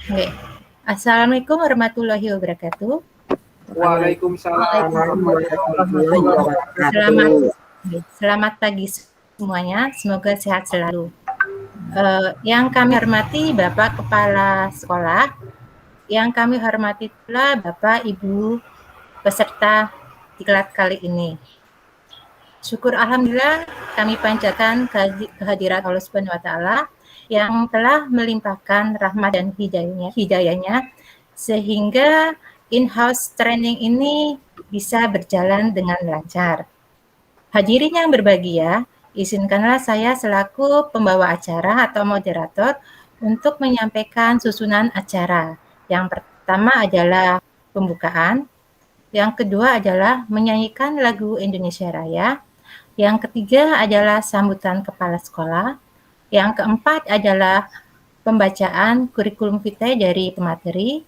Oke. Assalamualaikum warahmatullahi wabarakatuh. Waalaikumsalam warahmatullahi Selamat, wabarakatuh. selamat pagi semuanya. Semoga sehat selalu. Yang kami hormati Bapak Kepala Sekolah, yang kami hormati pula Bapak Ibu peserta diklat kali ini. Syukur alhamdulillah kami panjatkan kehadirat Allah Subhanahu wa taala yang telah melimpahkan rahmat dan hidayahnya sehingga in-house training ini bisa berjalan dengan lancar. Hadirin yang berbahagia, izinkanlah saya selaku pembawa acara atau moderator untuk menyampaikan susunan acara. Yang pertama adalah pembukaan, yang kedua adalah menyanyikan lagu Indonesia Raya, yang ketiga adalah sambutan kepala sekolah, yang keempat adalah pembacaan kurikulum vitae dari pemateri,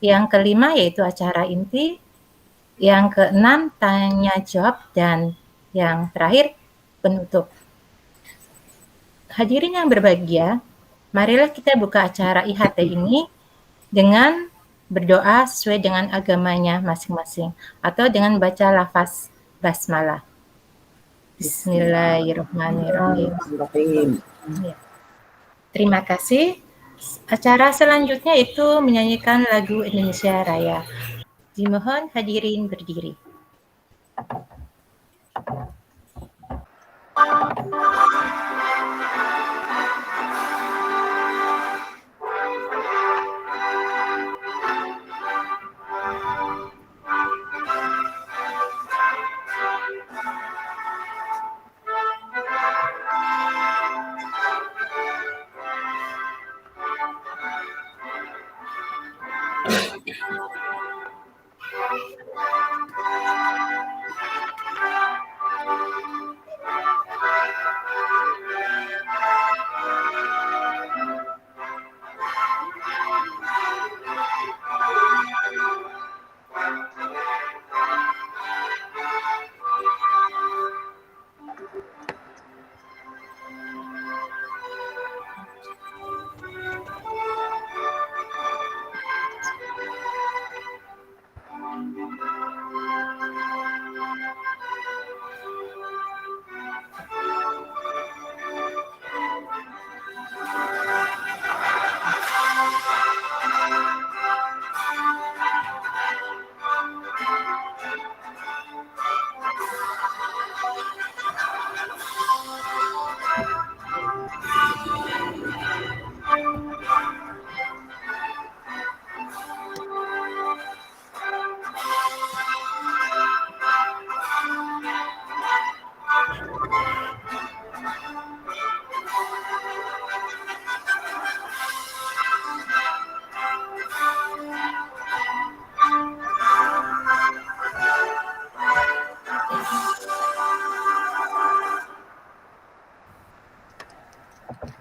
yang kelima yaitu acara inti, yang keenam tanya jawab, dan yang terakhir penutup. Hadirin yang berbahagia, marilah kita buka acara IHT ini dengan berdoa sesuai dengan agamanya masing-masing atau dengan baca lafaz basmalah. Bismillahirrahmanirrahim. Ya. Terima kasih. Acara selanjutnya itu menyanyikan lagu Indonesia Raya. Dimohon hadirin berdiri.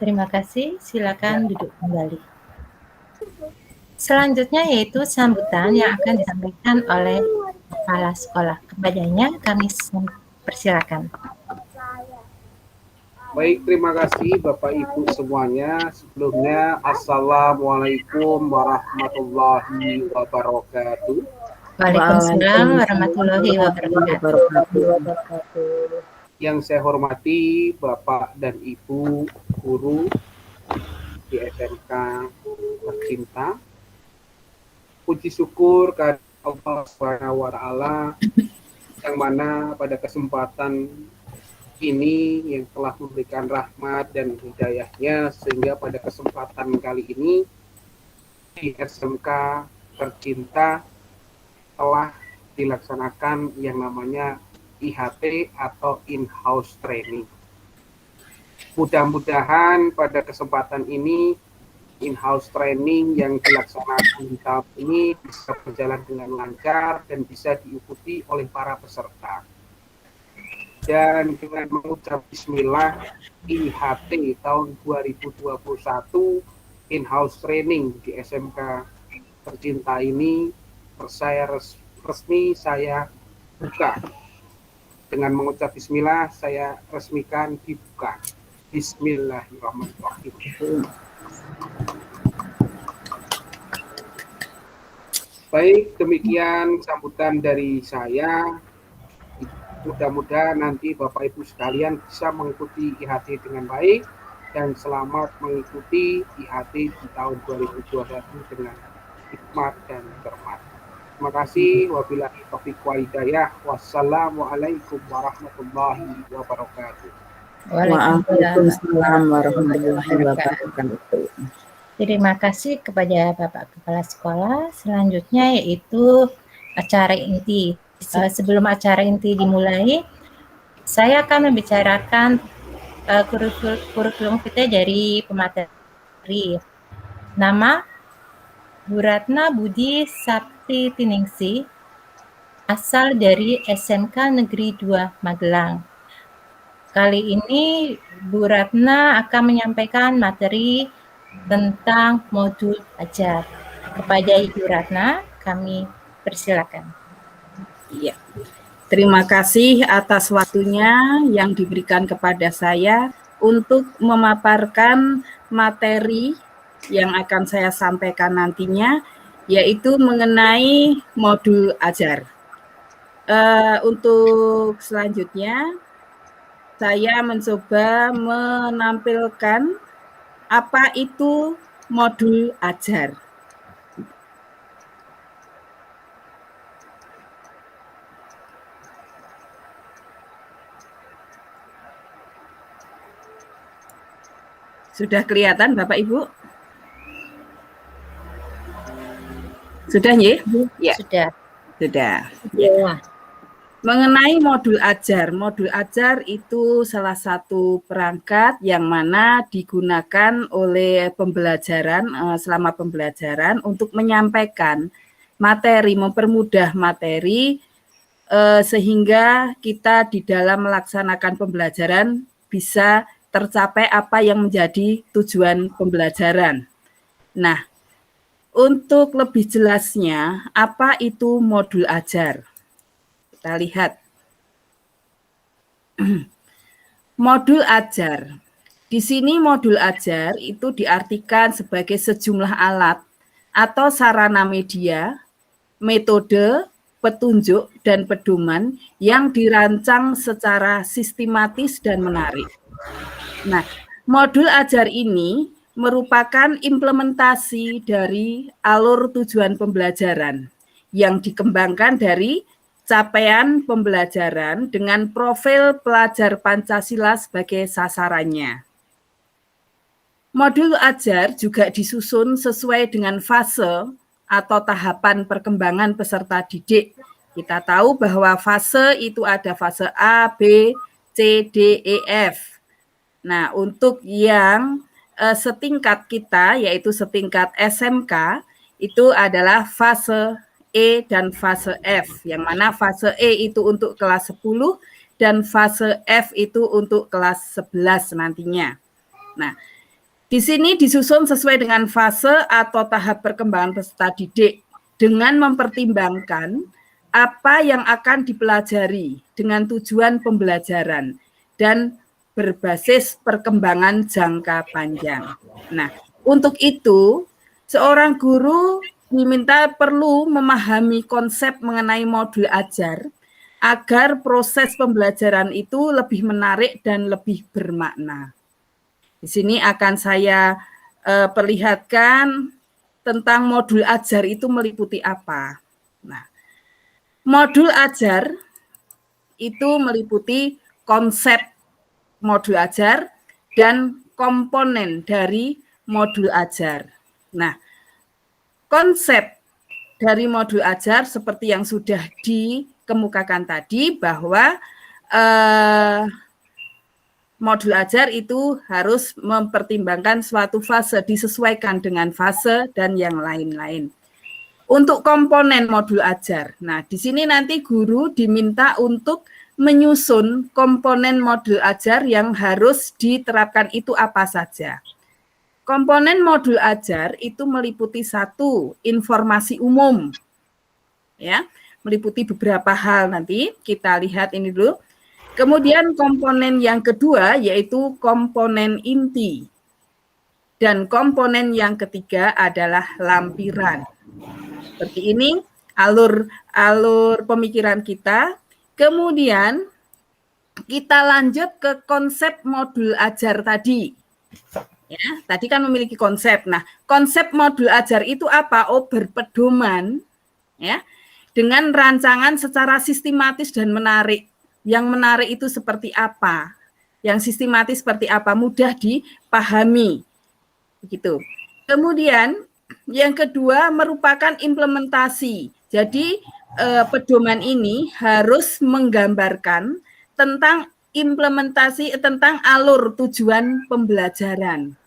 Terima kasih, silakan duduk kembali. Selanjutnya yaitu sambutan yang akan disampaikan oleh kepala sekolah. Kepadanya kami persilakan. Baik, terima kasih Bapak Ibu semuanya. Sebelumnya, Assalamualaikum warahmatullahi wabarakatuh. Waalaikumsalam warahmatullahi wabarakatuh. Yang saya hormati Bapak dan Ibu guru di SMK tercinta. Puji syukur kepada Allah Subhanahu wa taala yang mana pada kesempatan ini yang telah memberikan rahmat dan hidayahnya sehingga pada kesempatan kali ini di SMK tercinta telah dilaksanakan yang namanya IHT atau in-house training. Mudah-mudahan pada kesempatan ini in-house training yang dilaksanakan di tahun ini bisa berjalan dengan lancar dan bisa diikuti oleh para peserta. Dan dengan mengucap bismillah, IHT tahun 2021 in-house training di SMK tercinta ini resmi saya buka. Dengan mengucap bismillah, saya resmikan dibuka. Bismillahirrahmanirrahim. Baik, demikian sambutan dari saya. Mudah-mudahan nanti Bapak Ibu sekalian bisa mengikuti IHT dengan baik dan selamat mengikuti IHT di tahun 2021 dengan hikmat dan cermat. Terima kasih. Wabillahi taufiq wal hidayah. Wassalamualaikum warahmatullahi wabarakatuh. Waalaikumsalam warahmatullahi wabarakatuh. Terima kasih kepada Bapak Kepala Sekolah. Selanjutnya yaitu acara inti. Sebelum acara inti dimulai, saya akan membicarakan kurikulum kita dari pemateri. Nama Bu Ratna Budi Sakti Tiningsih, asal dari SMK Negeri 2 Magelang. Kali ini Bu Ratna akan menyampaikan materi tentang modul ajar. Kepada Ibu Ratna, kami persilakan. Iya. Terima kasih atas waktunya yang diberikan kepada saya untuk memaparkan materi yang akan saya sampaikan nantinya, yaitu mengenai modul ajar. Untuk selanjutnya, saya mencoba menampilkan apa itu modul ajar. Sudah kelihatan Bapak Ibu? Sudah ya? Ya. Sudah. Ya. Mengenai modul ajar itu salah satu perangkat yang mana digunakan oleh selama pembelajaran untuk menyampaikan materi, mempermudah materi sehingga kita di dalam melaksanakan pembelajaran bisa tercapai apa yang menjadi tujuan pembelajaran. Nah, untuk lebih jelasnya, apa itu modul ajar? Kita lihat. Modul ajar. Di sini modul ajar itu diartikan sebagai sejumlah alat atau sarana media, metode, petunjuk, dan pedoman yang dirancang secara sistematis dan menarik. Nah, modul ajar ini merupakan implementasi dari alur tujuan pembelajaran yang dikembangkan dari capaian pembelajaran dengan profil pelajar Pancasila sebagai sasarannya. Modul ajar juga disusun sesuai dengan fase atau tahapan perkembangan peserta didik. Kita tahu bahwa fase itu ada fase A, B, C, D, E, F. Nah, untuk yang setingkat kita, yaitu setingkat SMK, itu adalah fase E dan fase F, yang mana fase E itu untuk kelas 10 dan fase F itu untuk kelas 11 nantinya. Nah, di sini disusun sesuai dengan fase atau tahap perkembangan peserta didik dengan mempertimbangkan apa yang akan dipelajari dengan tujuan pembelajaran dan berbasis perkembangan jangka panjang. Nah, untuk itu, seorang guru diminta perlu memahami konsep mengenai modul ajar agar proses pembelajaran itu lebih menarik dan lebih bermakna. Di sini akan saya perlihatkan tentang modul ajar itu meliputi apa. Nah, modul ajar itu meliputi konsep modul ajar dan komponen dari modul ajar. Nah, konsep dari modul ajar seperti yang sudah dikemukakan tadi bahwa modul ajar itu harus mempertimbangkan suatu fase, disesuaikan dengan fase dan yang lain-lain. Untuk komponen modul ajar, nah di sini nanti guru diminta untuk menyusun komponen modul ajar yang harus diterapkan itu apa saja. Komponen modul ajar itu meliputi satu, informasi umum. Ya, meliputi beberapa hal nanti kita lihat ini dulu. Kemudian komponen yang kedua yaitu komponen inti. Dan komponen yang ketiga adalah lampiran. Seperti ini alur pemikiran kita. Kemudian kita lanjut ke konsep modul ajar tadi. Ya, tadi kan memiliki konsep. Nah, konsep modul ajar itu apa? Oh, berpedoman ya dengan rancangan secara sistematis dan menarik. Yang menarik itu seperti apa? Yang sistematis seperti apa? Mudah dipahami. Begitu. Kemudian yang kedua merupakan implementasi. Jadi pedoman ini harus menggambarkan tentang implementasi tentang alur tujuan pembelajaran.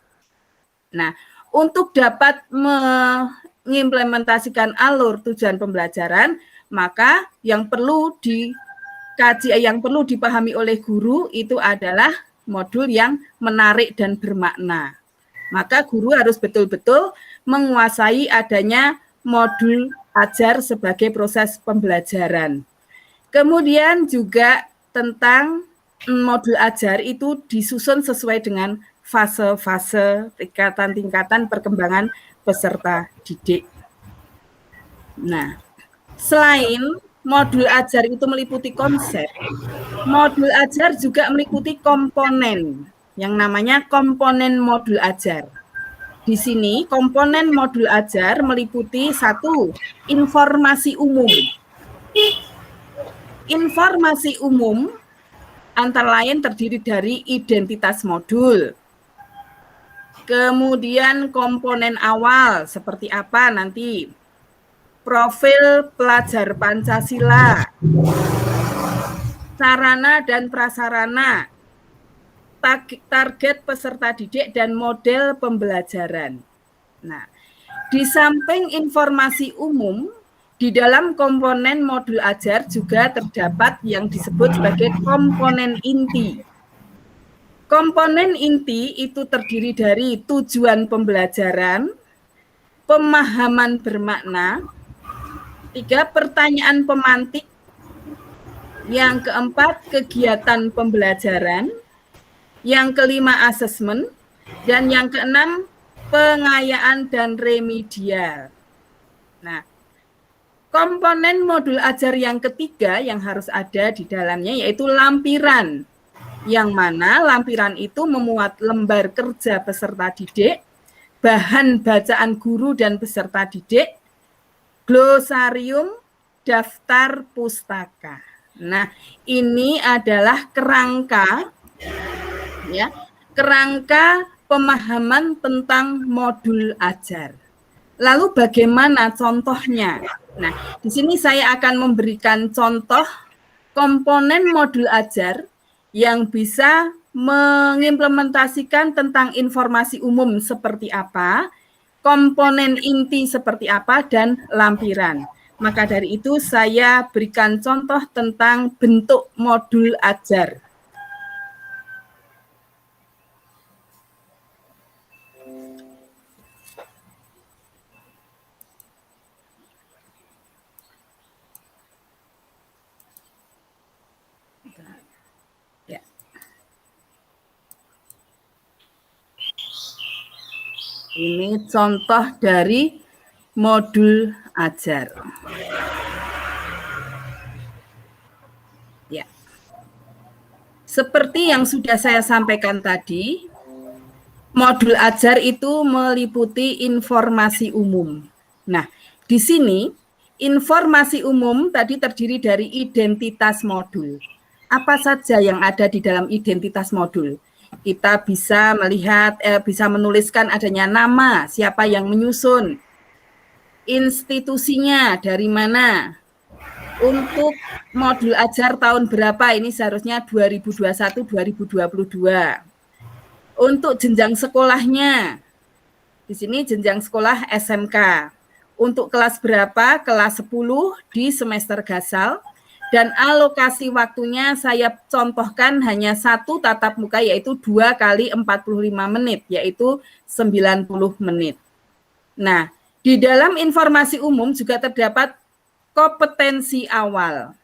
Nah, untuk dapat mengimplementasikan alur tujuan pembelajaran, maka yang perlu dikaji, yang perlu dipahami oleh guru itu adalah modul yang menarik dan bermakna. Maka guru harus betul-betul menguasai adanya modul ajar sebagai proses pembelajaran. Kemudian juga tentang modul ajar itu disusun sesuai dengan fase-fase tingkatan-tingkatan perkembangan peserta didik. Nah, selain modul ajar itu meliputi konsep, modul ajar juga meliputi komponen yang namanya komponen modul ajar. Di sini komponen modul ajar meliputi 1. Informasi umum. Informasi umum antara lain terdiri dari identitas modul. Kemudian komponen awal seperti apa nanti? Profil pelajar Pancasila, sarana dan prasarana, target peserta didik dan model pembelajaran. Nah, di samping informasi umum, di dalam komponen modul ajar juga terdapat yang disebut sebagai komponen inti. Komponen inti itu terdiri dari tujuan pembelajaran, pemahaman bermakna, 3. Pertanyaan pemantik, yang keempat kegiatan pembelajaran, yang kelima asesmen, dan yang keenam pengayaan dan remedial. Nah, komponen modul ajar yang ketiga yang harus ada di dalamnya yaitu lampiran, yang mana lampiran itu memuat lembar kerja peserta didik, bahan bacaan guru dan peserta didik, glosarium, daftar pustaka. Nah, ini adalah kerangka ya, kerangka pemahaman tentang modul ajar. Lalu bagaimana contohnya? Nah, di sini saya akan memberikan contoh komponen modul ajar yang bisa mengimplementasikan tentang informasi umum seperti apa, komponen inti seperti apa, dan lampiran. Maka dari itu saya berikan contoh tentang bentuk modul ajar. Ya. Ini contoh dari modul ajar. Ya. Seperti yang sudah saya sampaikan tadi, modul ajar itu meliputi informasi umum. Nah, di sini informasi umum tadi terdiri dari identitas modul. Apa saja yang ada di dalam identitas modul? Kita bisa melihat, bisa menuliskan adanya nama, siapa yang menyusun, institusinya dari mana, untuk modul ajar tahun berapa, ini seharusnya 2021-2022. Untuk jenjang sekolahnya, di sini jenjang sekolah SMK. Untuk kelas berapa? Kelas 10 di semester gasal. Dan alokasi waktunya saya contohkan hanya 1 tatap muka, yaitu 2 kali 45 menit, yaitu 90 menit. Nah, di dalam informasi umum juga terdapat kompetensi awal.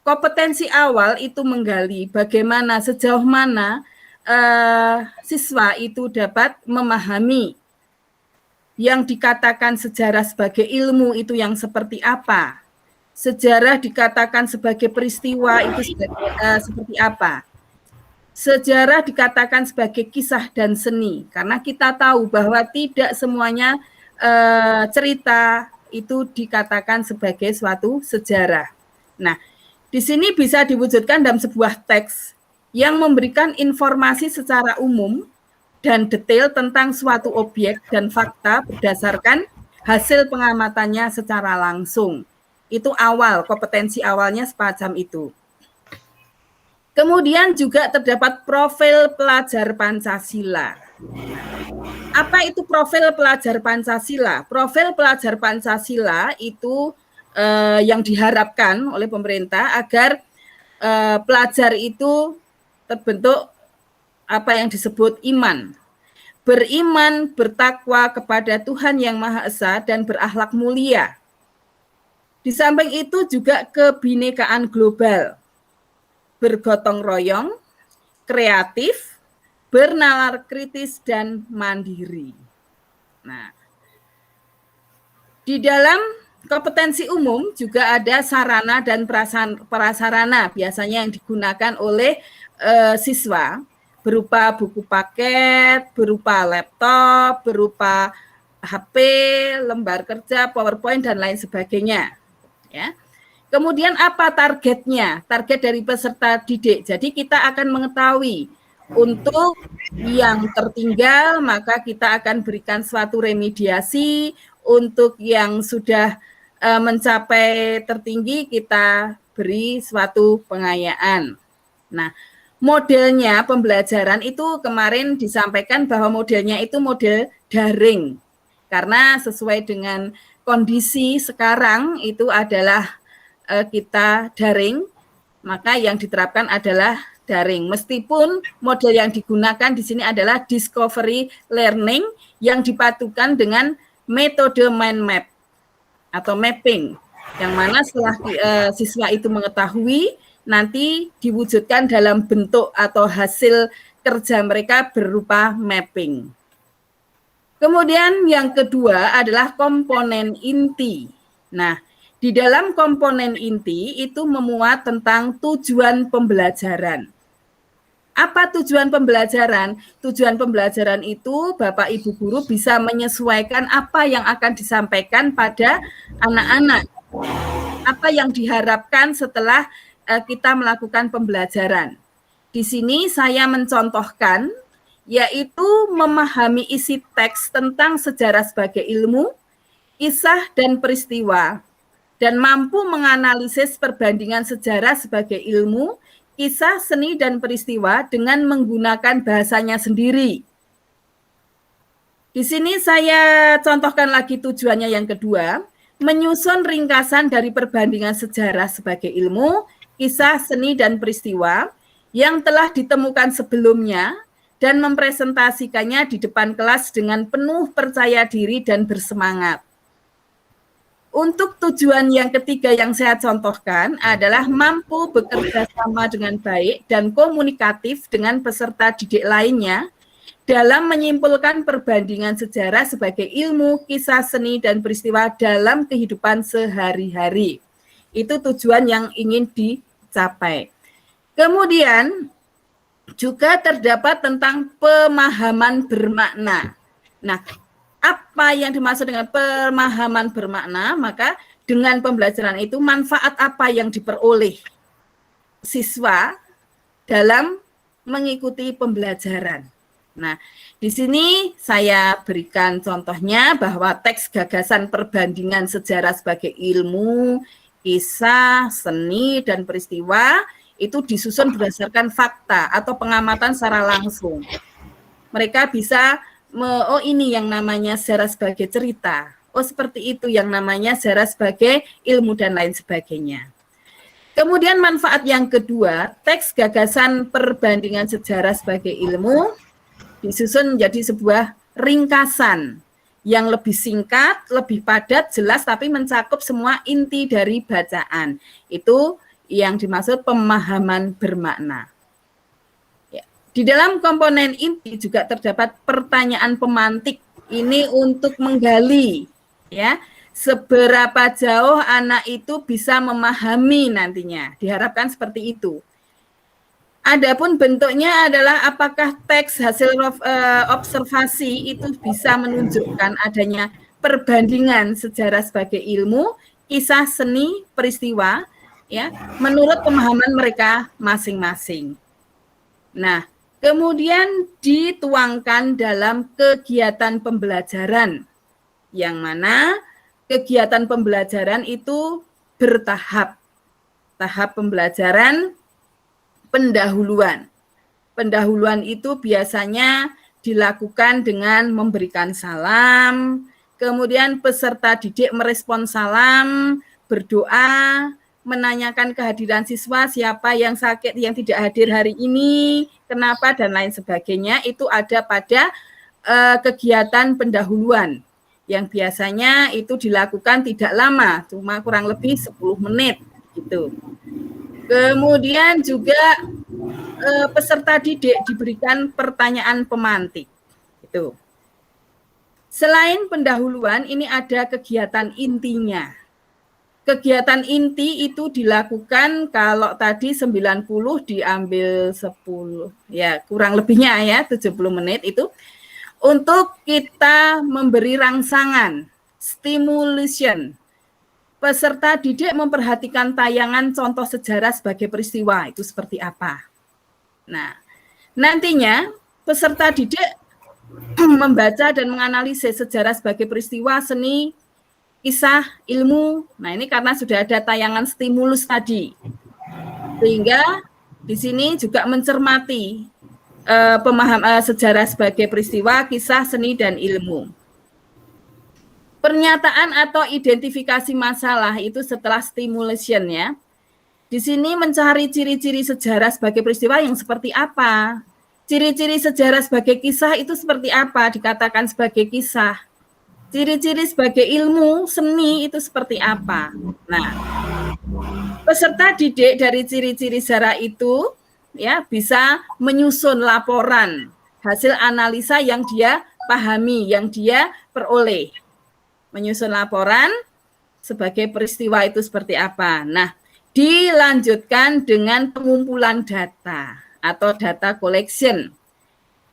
Kompetensi awal itu menggali bagaimana, sejauh mana siswa itu dapat memahami Yang dikatakan sejarah sebagai ilmu itu yang seperti apa? Sejarah dikatakan sebagai peristiwa itu seperti apa? Sejarah dikatakan sebagai kisah dan seni, karena kita tahu bahwa tidak semuanya cerita itu dikatakan sebagai suatu sejarah. Nah, di sini bisa diwujudkan dalam sebuah teks yang memberikan informasi secara umum dan detail tentang suatu objek dan fakta berdasarkan hasil pengamatannya secara langsung. Itu awal, kompetensi awalnya semacam itu. Kemudian juga terdapat profil pelajar Pancasila. Apa itu profil pelajar Pancasila? Profil pelajar Pancasila itu yang diharapkan oleh pemerintah agar pelajar itu terbentuk apa yang disebut iman. Beriman, bertakwa kepada Tuhan Yang Maha Esa dan berakhlak mulia. Di samping itu juga kebinekaan global, bergotong royong, kreatif, bernalar kritis, dan mandiri. Nah, di dalam kompetensi umum juga ada sarana dan prasarana biasanya yang digunakan oleh siswa, berupa buku paket, berupa laptop, berupa HP, lembar kerja, PowerPoint, dan lain sebagainya. Ya. Kemudian apa targetnya? Target dari peserta didik. Jadi kita akan mengetahui untuk yang tertinggal, maka kita akan berikan suatu remediasi. Untuk yang sudah mencapai tertinggi, kita beri suatu pengayaan. Nah, modelnya pembelajaran itu kemarin disampaikan bahwa modelnya itu model daring. Karena sesuai dengan kondisi sekarang itu adalah kita daring, maka yang diterapkan adalah daring. Meskipun model yang digunakan di sini adalah discovery learning yang dipadukan dengan metode mind map atau mapping, yang mana setelah siswa itu mengetahui, nanti diwujudkan dalam bentuk atau hasil kerja mereka berupa mapping. Kemudian yang kedua adalah komponen inti. Nah, di dalam komponen inti itu memuat tentang tujuan pembelajaran. Apa tujuan pembelajaran? Tujuan pembelajaran itu Bapak Ibu guru bisa menyesuaikan apa yang akan disampaikan pada anak-anak. Apa yang diharapkan setelah kita melakukan pembelajaran. Di sini saya mencontohkan yaitu memahami isi teks tentang sejarah sebagai ilmu, kisah dan peristiwa, dan mampu menganalisis perbandingan sejarah sebagai ilmu, kisah, seni, dan peristiwa dengan menggunakan bahasanya sendiri. Di sini saya contohkan lagi tujuannya yang kedua, menyusun ringkasan dari perbandingan sejarah sebagai ilmu, kisah, seni, dan peristiwa yang telah ditemukan sebelumnya dan mempresentasikannya di depan kelas dengan penuh percaya diri dan bersemangat. Untuk tujuan yang ketiga yang saya contohkan adalah mampu bekerja sama dengan baik dan komunikatif dengan peserta didik lainnya dalam menyimpulkan perbandingan sejarah sebagai ilmu, kisah, seni, dan peristiwa dalam kehidupan sehari-hari. Itu tujuan yang ingin dicapai. Kemudian juga terdapat tentang pemahaman bermakna. Nah, apa yang dimaksud dengan pemahaman bermakna? Maka dengan pembelajaran itu manfaat apa yang diperoleh siswa dalam mengikuti pembelajaran. Nah, di sini saya berikan contohnya bahwa teks gagasan perbandingan sejarah sebagai ilmu, kisah, seni, dan peristiwa itu disusun berdasarkan fakta atau pengamatan secara langsung. Mereka bisa, oh ini yang namanya sejarah sebagai cerita, oh seperti itu yang namanya sejarah sebagai ilmu dan lain sebagainya. Kemudian manfaat yang kedua, teks gagasan perbandingan sejarah sebagai ilmu disusun menjadi sebuah ringkasan yang lebih singkat, lebih padat, jelas, tapi mencakup semua inti dari bacaan. Itu yang dimaksud pemahaman bermakna. Ya. Di dalam komponen inti juga terdapat pertanyaan pemantik Ini untuk menggali ya seberapa jauh anak itu bisa memahami nantinya. Diharapkan seperti itu. Adapun bentuknya adalah apakah teks hasil observasi itu bisa menunjukkan adanya perbandingan sejarah sebagai ilmu, kisah seni, peristiwa, ya, menurut pemahaman mereka masing-masing. Nah, kemudian dituangkan dalam kegiatan pembelajaran, yang mana kegiatan pembelajaran itu bertahap. Tahap pembelajaran pendahuluan. Pendahuluan itu biasanya dilakukan dengan memberikan salam, kemudian peserta didik merespon salam, berdoa, menanyakan kehadiran siswa, siapa yang sakit, yang tidak hadir hari ini, kenapa, dan lain sebagainya. Itu ada pada kegiatan pendahuluan, yang biasanya itu dilakukan tidak lama, cuma kurang lebih 10 menit gitu. Kemudian juga peserta didik diberikan pertanyaan pemantik. Itu. Selain pendahuluan, ini ada kegiatan intinya. Kegiatan inti itu dilakukan kalau tadi 90 diambil 10, ya kurang lebihnya ya 70 menit itu untuk kita memberi rangsangan, stimulation. Peserta didik memperhatikan tayangan contoh sejarah sebagai peristiwa, itu seperti apa. Nah, nantinya peserta didik membaca dan menganalisis sejarah sebagai peristiwa, seni, kisah, ilmu. Nah, ini karena sudah ada tayangan stimulus tadi. Sehingga di sini juga mencermati pemahaman sejarah sebagai peristiwa, kisah, seni, dan ilmu. Pernyataan atau identifikasi masalah itu setelah stimulation ya. Di sini mencari ciri-ciri sejarah sebagai peristiwa yang seperti apa. Ciri-ciri sejarah sebagai kisah itu seperti apa, dikatakan sebagai kisah. Ciri-ciri sebagai ilmu, seni itu seperti apa. Nah, peserta didik dari ciri-ciri sejarah itu ya bisa menyusun laporan hasil analisa yang dia pahami, yang dia peroleh. Menyusun laporan sebagai peristiwa itu seperti apa. Nah, dilanjutkan dengan pengumpulan data atau data collection.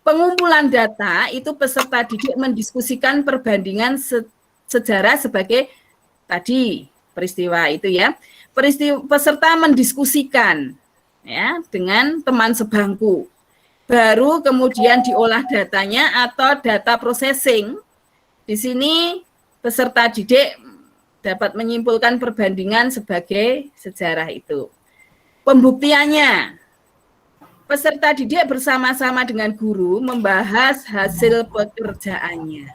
Pengumpulan data itu peserta didik mendiskusikan perbandingan sejarah sebagai tadi peristiwa itu ya. Peserta mendiskusikan ya dengan teman sebangku. Baru kemudian diolah datanya atau data processing. Di sini peserta didik dapat menyimpulkan perbandingan sebagai sejarah itu. Pembuktiannya, peserta didik bersama-sama dengan guru membahas hasil pekerjaannya.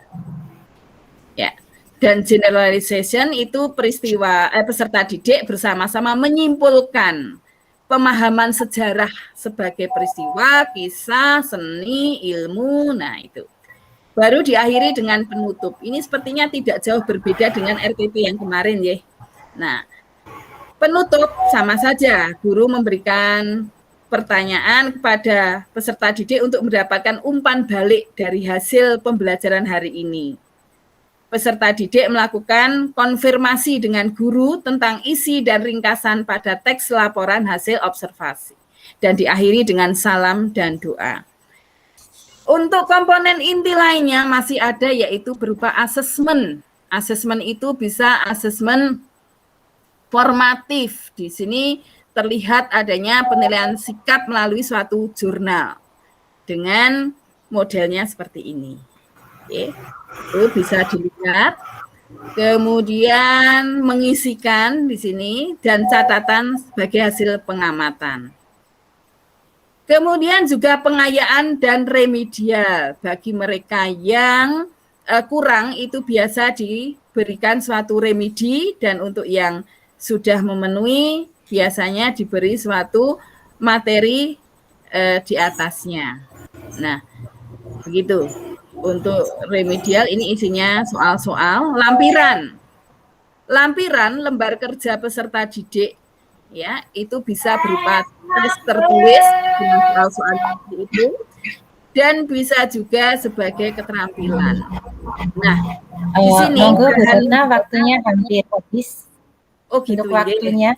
Ya, dan generalization itu peristiwa peserta didik bersama-sama menyimpulkan pemahaman sejarah sebagai peristiwa, kisah, seni, ilmu. Nah, itu. Baru diakhiri dengan penutup. Ini sepertinya tidak jauh berbeda dengan RTP yang kemarin ya. Nah, penutup sama saja. Guru memberikan pertanyaan kepada peserta didik untuk mendapatkan umpan balik dari hasil pembelajaran hari ini. Peserta didik melakukan konfirmasi dengan guru tentang isi dan ringkasan pada teks laporan hasil observasi. Dan diakhiri dengan salam dan doa. Untuk komponen inti lainnya masih ada yaitu berupa asesmen. Asesmen itu bisa asesmen formatif. Di sini terlihat adanya penilaian sikap melalui suatu jurnal dengan modelnya seperti ini. Oke, itu bisa dilihat. Kemudian mengisikan di sini dan catatan sebagai hasil pengamatan. Kemudian juga pengayaan dan remedial bagi mereka yang kurang itu biasa diberikan suatu remedi dan untuk yang sudah memenuhi biasanya diberi suatu materi di atasnya. Nah, begitu. Untuk remedial ini isinya soal-soal lampiran. Lampiran lembar kerja peserta didik ya, itu bisa berupa tulis tertulis dengan soal-soal itu. dan bisa juga sebagai keterampilan. Nah, di sini monggo Bu Ratna, waktunya hampir habis. Oh gitu, untuk waktunya.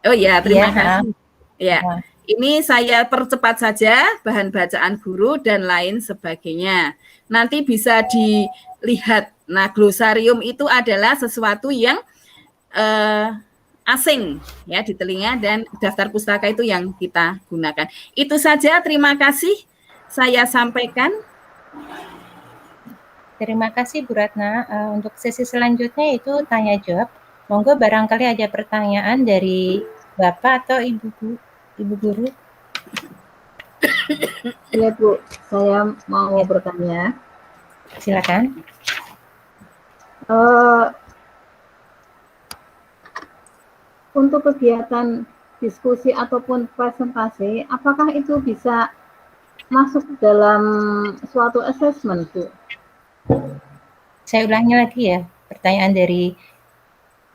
Oh ya, terima kasih. Ya, Wah. ini saya percepat saja bahan bacaan guru dan lain sebagainya. Nanti bisa dilihat. Nah, glosarium itu adalah sesuatu yang asing ya di telinga, dan daftar pustaka itu yang kita gunakan. Itu saja, terima kasih saya sampaikan. Terima kasih Bu Ratna. Untuk sesi selanjutnya itu tanya jawab. Monggo barangkali ada pertanyaan dari Bapak atau Ibu Guru. Iya Bu, saya mau bertanya. Silakan. Untuk kegiatan diskusi ataupun presentasi, apakah itu bisa masuk dalam suatu assessment, Bu? Saya ulangi lagi ya, pertanyaan dari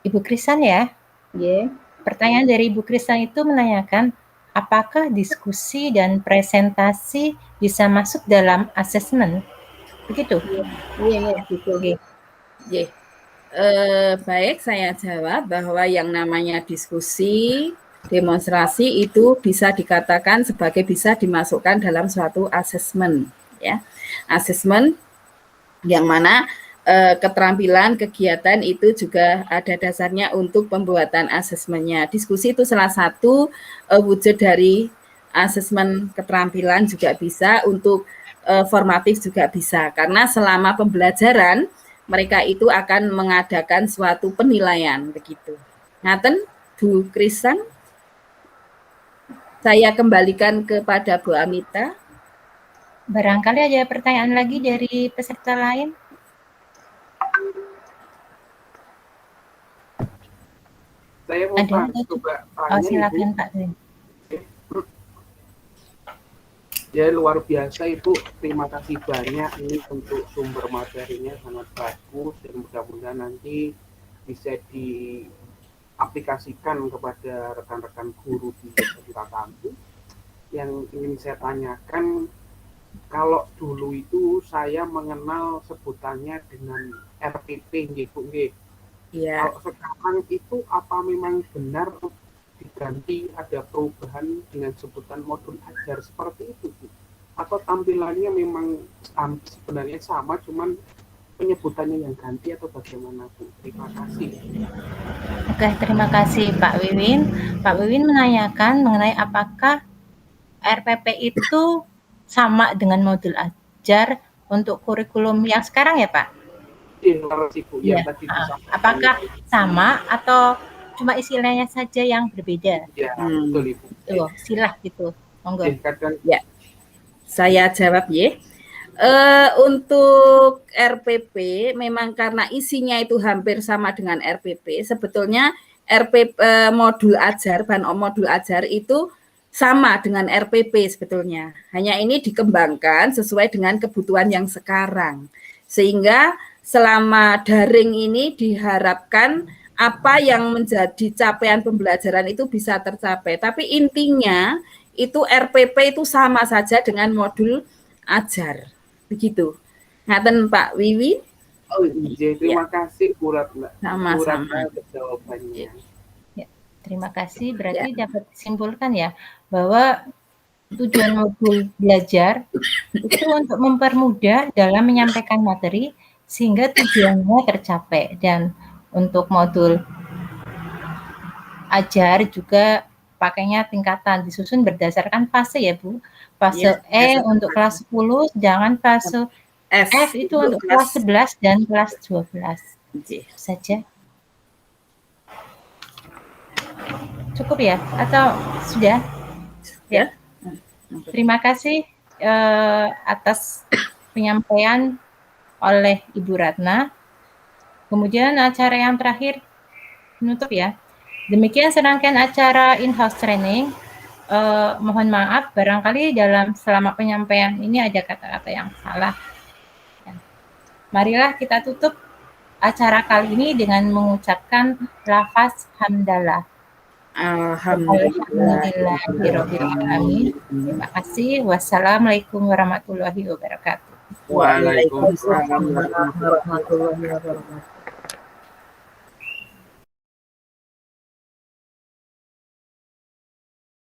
Ibu Krisan ya. Yeah. Pertanyaan dari Ibu Krisan itu menanyakan, apakah diskusi dan presentasi bisa masuk dalam assessment? Begitu? Iya, gitu. Yeah. Baik, saya jawab bahwa yang namanya diskusi, demonstrasi itu bisa dikatakan sebagai bisa dimasukkan dalam suatu asesmen, ya. Asesmen yang mana keterampilan kegiatan itu juga ada dasarnya untuk pembuatan asesmennya. Diskusi itu salah satu wujud dari asesmen keterampilan, juga bisa untuk formatif juga bisa, karena selama pembelajaran mereka itu akan mengadakan suatu penilaian begitu. Ngaten Bu Krisan, saya kembalikan kepada Bu Amita. Barangkali ada pertanyaan lagi dari peserta lain? Saya mau coba tanya. Silakan Pak. Ya, luar biasa Ibu, terima kasih banyak ini untuk sumber materinya sangat bagus, dan mudah-mudahan nanti bisa diaplikasikan kepada rekan-rekan guru di peserta kami. Yang ingin saya tanyakan, kalau dulu itu saya mengenal sebutannya dengan RPP, Bu. Ya. Kalau sekarang itu apa memang benar diganti, ada perubahan dengan sebutan modul ajar seperti itu, Bu? Atau tampilannya memang sebenarnya sama, cuman penyebutannya yang ganti, atau bagaimana, Bu? Terima kasih. Oke, terima kasih Pak Wiwin. Pak Wiwin menanyakan mengenai apakah RPP itu sama dengan modul ajar untuk kurikulum yang sekarang ya Pak? Iya. Apakah sama atau cuma istilahnya saja yang berbeda? Ya, betul Ibu. Tuh, silah gitu. Monggo. Ya, saya jawab ya. Untuk RPP memang karena isinya itu hampir sama dengan RPP. Sebetulnya RPP modul ajar, bahan modul ajar itu sama dengan RPP sebetulnya. Hanya ini dikembangkan sesuai dengan kebutuhan yang sekarang. Sehingga selama daring ini diharapkan apa yang menjadi capaian pembelajaran itu bisa tercapai. Tapi intinya itu RPP itu sama saja dengan modul ajar. Begitu. Ngaten Pak Wiwi. Oh iya, terima kasih Bu Ratna. Sama-sama jawabannya. Ya, terima kasih. Berarti dapat disimpulkan ya bahwa tujuan modul belajar itu untuk mempermudah dalam menyampaikan materi sehingga tujuannya tercapai, dan untuk modul ajar juga pakainya tingkatan, disusun berdasarkan fase ya Bu. Fase E untuk kelas 10, sedangkan fase F itu untuk kelas 11 dan kelas 12. Itu saja. Cukup ya? Atau sudah? Ya. Terima kasih atas penyampaian oleh Ibu Ratna. Kemudian acara yang terakhir menutup ya. Demikian serangkaian acara in-house training. Mohon maaf barangkali dalam selama penyampaian ini ada kata-kata yang salah. Ya. Marilah kita tutup acara kali ini dengan mengucapkan lafaz hamdalah. Alhamdulillah. Alhamdulillahirobbilalamin. Terima kasih. Wassalamualaikum warahmatullahi wabarakatuh. Waalaikumsalam Waalaikumsalam warahmatullahi wabarakatuh.